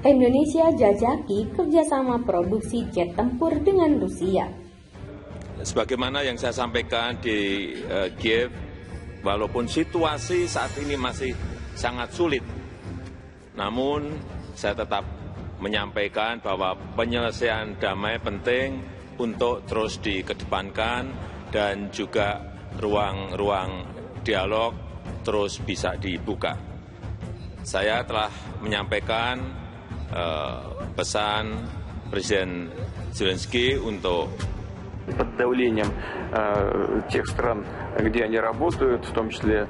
Indonesia jajaki kerjasama produksi jet tempur dengan Rusia. Sebagaimana yang saya sampaikan di Kiev, walaupun situasi saat ini masih sangat sulit, namun saya tetap menyampaikan bahwa penyelesaian damai penting untuk terus dikedepankan dan juga ruang-ruang dialog terus bisa dibuka. Saya telah menyampaikan pesan Presiden Zelensky untuk под давлением тех стран, где они работают, в том числе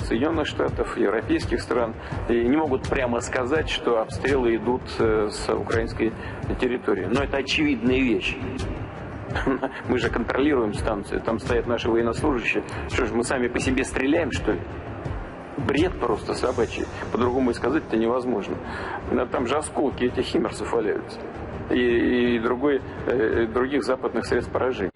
Соединенных Штатов, европейских стран, и не могут прямо сказать, что обстрелы идут с украинской территории. Но это очевидная вещь. Мы же контролируем станцию, там стоят наши военнослужащие. Что же, мы сами по себе стреляем, что ли? Бред просто собачий. По-другому и сказать-то невозможно. Там же осколки этих химмерсов валяются. И других западных средств поражения.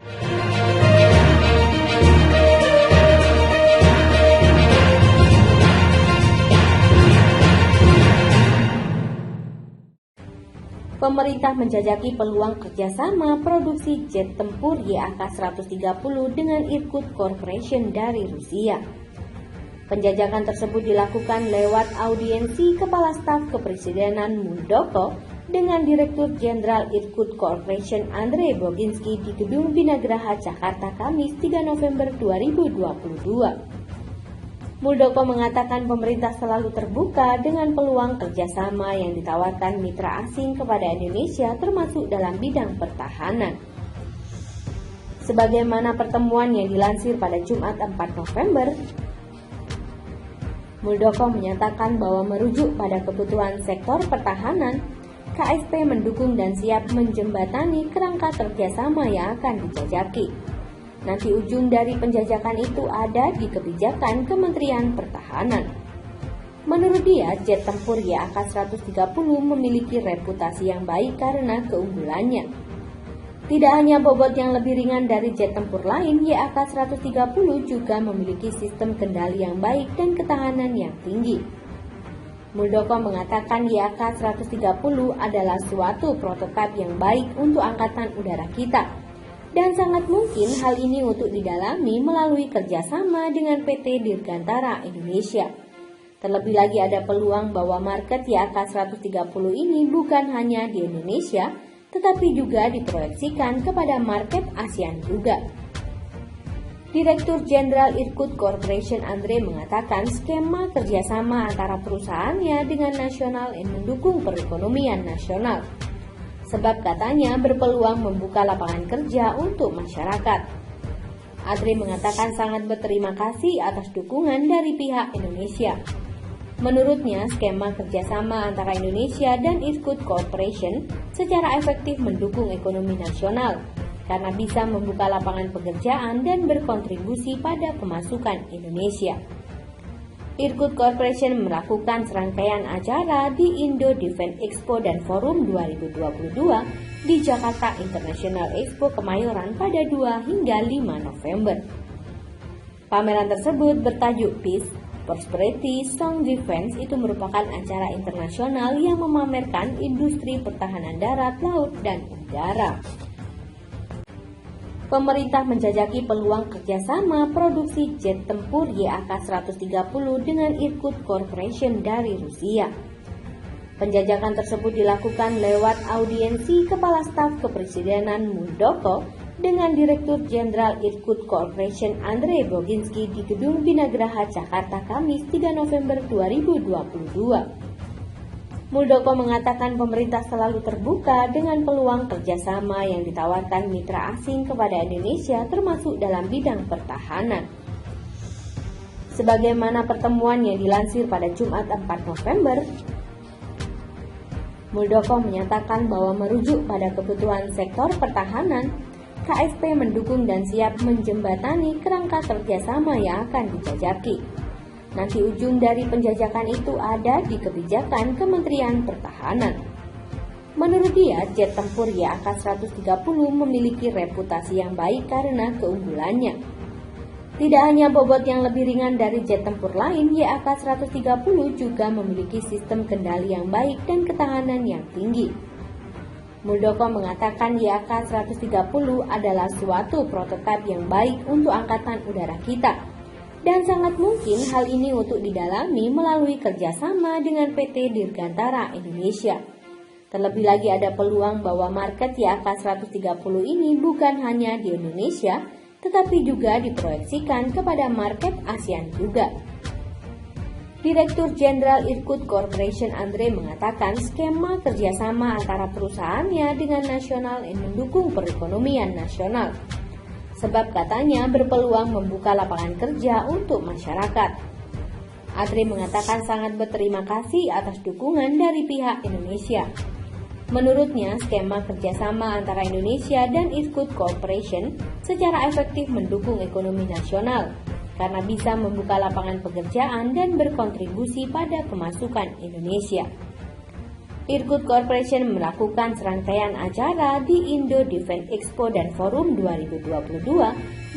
Pemerintah menjajaki peluang kerjasama produksi jet tempur YAK-130 dengan Irkut Corporation dari Rusia. Penjajakan tersebut dilakukan lewat audiensi Kepala Staf Kepresidenan Muldoko dengan Direktur Jenderal Irkut Corporation Andrei Boginski di Gedung Binagraha, Jakarta, Kamis 3 November 2022. Muldoko mengatakan pemerintah selalu terbuka dengan peluang kerjasama yang ditawarkan mitra asing kepada Indonesia termasuk dalam bidang pertahanan. Sebagaimana pertemuan yang dilansir pada Jumat 4 November, Muldoko menyatakan bahwa merujuk pada kebutuhan sektor pertahanan, KSP mendukung dan siap menjembatani kerangka kerjasama yang akan dijajaki. Nanti ujung dari penjajakan itu ada di kebijakan Kementerian Pertahanan. Menurut dia, jet tempur YAK-130 memiliki reputasi yang baik karena keunggulannya. Tidak hanya bobot yang lebih ringan dari jet tempur lain, YAK-130 juga memiliki sistem kendali yang baik dan ketahanan yang tinggi. Muldoko mengatakan YAK-130 adalah suatu prototipe yang baik untuk Angkatan Udara kita, dan sangat mungkin hal ini untuk didalami melalui kerjasama dengan PT Dirgantara Indonesia. Terlebih lagi ada peluang bahwa market YAK-130 ini bukan hanya di Indonesia, tetapi juga diproyeksikan kepada market ASEAN juga. Direktur Jenderal Irkut Corporation Andrei mengatakan skema kerjasama antara perusahaannya dengan nasional yang mendukung perekonomian nasional. Sebab katanya berpeluang membuka lapangan kerja untuk masyarakat. Andrei mengatakan sangat berterima kasih atas dukungan dari pihak Indonesia. Menurutnya, skema kerjasama antara Indonesia dan Irkut Corporation secara efektif mendukung ekonomi nasional karena bisa membuka lapangan pekerjaan dan berkontribusi pada pemasukan Indonesia. Irkut Corporation melakukan serangkaian acara di Indo Defense Expo dan Forum 2022 di Jakarta International Expo Kemayoran pada 2 hingga 5 November. Pameran tersebut bertajuk Peace, Prosperity, Strong Defense itu merupakan acara internasional yang memamerkan industri pertahanan darat, laut, dan udara. Pemerintah menjajaki peluang kerjasama produksi jet tempur YAK-130 dengan Irkut Corporation dari Rusia. Penjajakan tersebut dilakukan lewat audiensi Kepala Staf Kepresidenan Muldoko dengan Direktur Jenderal Irkut Corporation Andrei Boginski di Gedung Binagraha, Jakarta, Kamis 3 November 2022. Muldoko mengatakan pemerintah selalu terbuka dengan peluang kerjasama yang ditawarkan mitra asing kepada Indonesia termasuk dalam bidang pertahanan. Sebagaimana pertemuan yang dilansir pada Jumat 4 November, Muldoko menyatakan bahwa merujuk pada kebutuhan sektor pertahanan, KSP mendukung dan siap menjembatani kerangka kerjasama yang akan dijajaki. Nanti ujung dari penjajakan itu ada di kebijakan Kementerian Pertahanan. Menurut dia, jet tempur YAK-130 memiliki reputasi yang baik karena keunggulannya. Tidak hanya bobot yang lebih ringan dari jet tempur lain, YAK-130 juga memiliki sistem kendali yang baik dan ketahanan yang tinggi. Muldoko mengatakan YAK-130 adalah suatu prototipe yang baik untuk Angkatan Udara kita, dan sangat mungkin hal ini untuk didalami melalui kerjasama dengan PT Dirgantara Indonesia. Terlebih lagi ada peluang bahwa market YAK-130 ini bukan hanya di Indonesia, tetapi juga diproyeksikan kepada market ASEAN juga. Direktur Jenderal Irkut Corporation Andre mengatakan skema kerjasama antara perusahaannya dengan nasional yang mendukung perekonomian nasional. Sebab katanya berpeluang membuka lapangan kerja untuk masyarakat. Andre mengatakan sangat berterima kasih atas dukungan dari pihak Indonesia. Menurutnya, skema kerjasama antara Indonesia dan Irkut Corporation secara efektif mendukung ekonomi nasional karena bisa membuka lapangan pekerjaan dan berkontribusi pada pemasukan Indonesia. Irkut Corporation melakukan serangkaian acara di Indo Defense Expo dan Forum 2022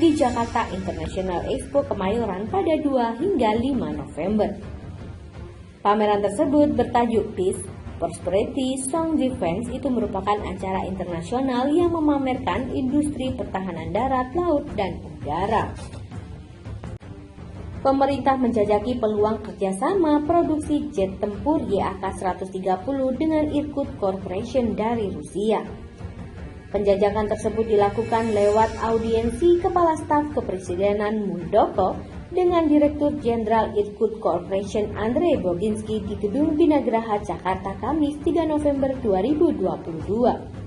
di Jakarta International Expo Kemayoran pada 2 hingga 5 November. Pameran tersebut bertajuk Peace, Prosperity, Strong Defense itu merupakan acara internasional yang memamerkan industri pertahanan darat, laut, dan udara. Pemerintah menjajaki peluang kerjasama produksi jet tempur YAK-130 dengan Irkut Corporation dari Rusia. Penjajakan tersebut dilakukan lewat audiensi Kepala Staf Kepresidenan Muldoko dengan Direktur Jenderal Irkut Corporation Andre Boginski di Gedung Binagraha Jakarta Kamis 3 November 2022.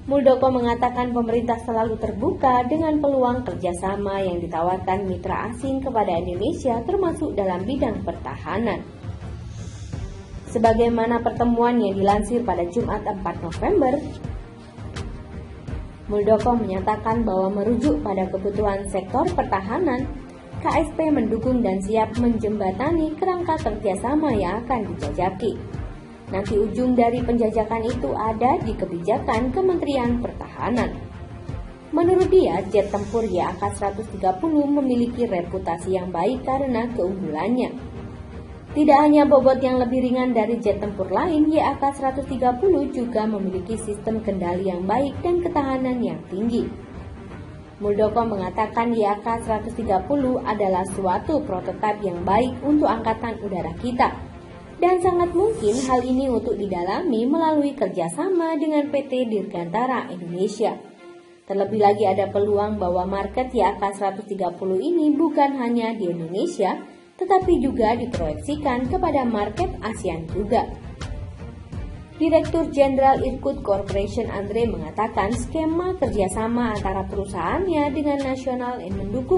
Muldoko mengatakan pemerintah selalu terbuka dengan peluang kerjasama yang ditawarkan mitra asing kepada Indonesia termasuk dalam bidang pertahanan. Sebagaimana pertemuan yang dilansir pada Jumat 4 November, Muldoko menyatakan bahwa merujuk pada kebutuhan sektor pertahanan, KSP mendukung dan siap menjembatani kerangka kerjasama yang akan dijajaki. Nanti ujung dari penjajakan itu ada di kebijakan Kementerian Pertahanan. Menurut dia, jet tempur YAK-130 memiliki reputasi yang baik karena keunggulannya. Tidak hanya bobot yang lebih ringan dari jet tempur lain, YAK-130 juga memiliki sistem kendali yang baik dan ketahanan yang tinggi. Muldoko mengatakan YAK-130 adalah suatu prototipe yang baik untuk Angkatan Udara kita, dan sangat mungkin hal ini untuk didalami melalui kerjasama dengan PT Dirgantara Indonesia. Terlebih lagi ada peluang bahwa market YAK-130 ini bukan hanya di Indonesia, tetapi juga diproyeksikan kepada market ASEAN juga. Direktur Jenderal Irkut Corporation Andre mengatakan skema kerjasama antara perusahaannya dengan nasional yang mendukung